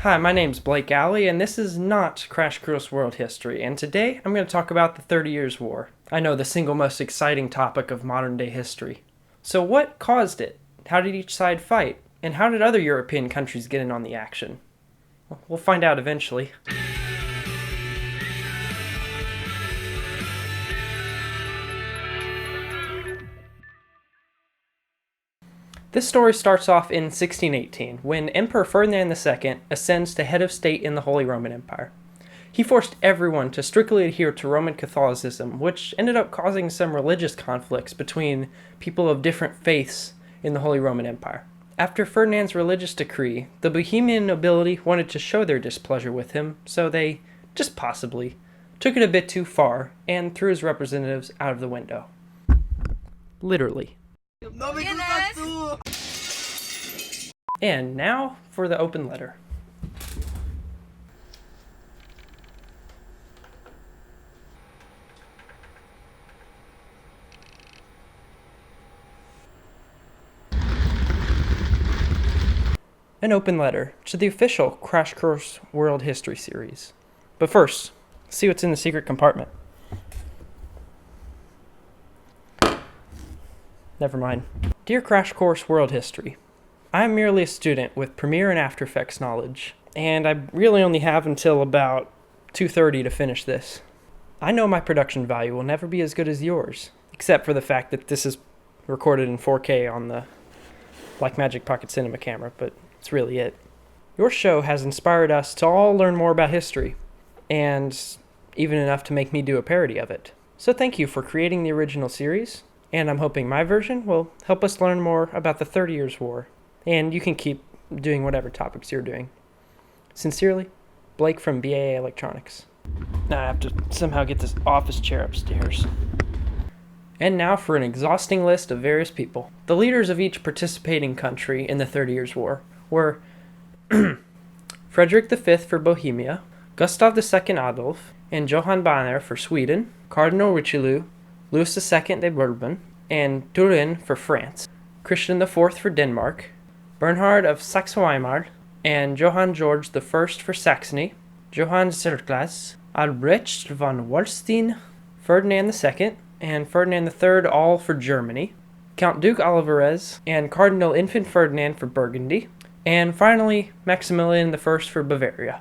Hi, my name's Blake Alley, and this is not Crash Course World History, and today I'm going to talk about the 30 Years' War. I know, the single most exciting topic of modern-day history. So what caused it? How did each side fight? And how did other European countries get in on the action? Well, we'll find out eventually. This story starts off in 1618, when Emperor Ferdinand II ascends to head of state in the Holy Roman Empire. He forced everyone to strictly adhere to Roman Catholicism, which ended up causing some religious conflicts between people of different faiths in the Holy Roman Empire. After Ferdinand's religious decree, the Bohemian nobility wanted to show their displeasure with him, so they, just possibly, took it a bit too far and threw his representatives out of the window. Literally. And now for the open letter. An open letter to the official Crash Course World History series. But first, see what's in the secret compartment. Never mind. Dear Crash Course World History, I am merely a student with Premiere and After Effects knowledge, and I really only have until about 2:30 to finish this. I know my production value will never be as good as yours, except for the fact that this is recorded in 4K on the Blackmagic Pocket Cinema camera, but it's really it. Your show has inspired us to all learn more about history, and even enough to make me do a parody of it. So thank you for creating the original series, and I'm hoping my version will help us learn more about the 30 Years' War, and you can keep doing whatever topics you're doing. Sincerely, Blake from baaelectronics. Now I have to somehow get this office chair upstairs. And now for an exhausting list of various people. The leaders of each participating country in the 30 Years' War were Frederick V for Bohemia, Gustav II Adolf, and Johann Banner for Sweden, Cardinal Richelieu, Louis II de Bourbon, and Turenne for France, Christian IV for Denmark, Bernhard of Saxe-Weimar, and Johann George I for Saxony, Johann Zerglas, Albrecht von Wallenstein, Ferdinand II, and Ferdinand III all for Germany, Count Duke Olivarez, and Cardinal Infant Ferdinand for Burgundy, and finally Maximilian I for Bavaria.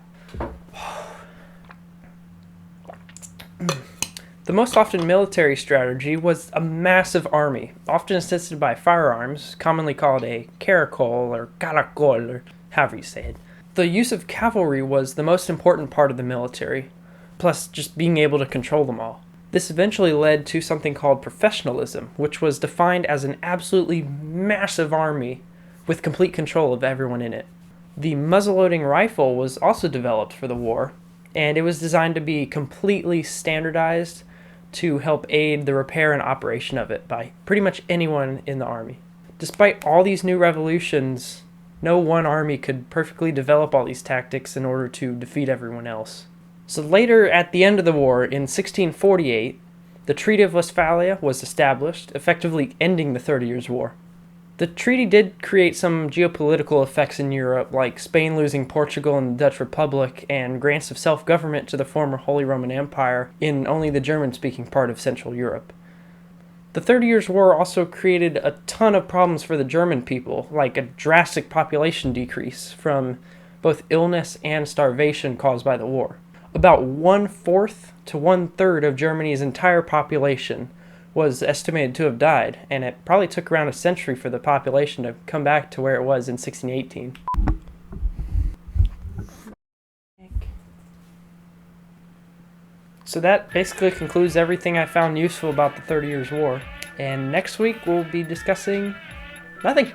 The most often military strategy was a massive army, often assisted by firearms, commonly called a caracol or caracol, or however you say it. The use of cavalry was the most important part of the military, plus just being able to control them all. This eventually led to something called professionalism, which was defined as an absolutely massive army with complete control of everyone in it. The muzzleloading rifle was also developed for the war, and it was designed to be completely standardized to help aid the repair and operation of it by pretty much anyone in the army. Despite all these new revolutions, no one army could perfectly develop all these tactics in order to defeat everyone else. So later, at the end of the war, in 1648, the Treaty of Westphalia was established, effectively ending the 30 Years' War. The treaty did create some geopolitical effects in Europe, like Spain losing Portugal and the Dutch Republic, and grants of self-government to the former Holy Roman Empire in only the German-speaking part of Central Europe. The 30 Years' War also created a ton of problems for the German people, like a drastic population decrease from both illness and starvation caused by the war. About 1/4 to 1/3 of Germany's entire population was estimated to have died, and it probably took around a century for the population to come back to where it was in 1618. So that basically concludes everything I found useful about the 30 Years' War, and next week we'll be discussing nothing.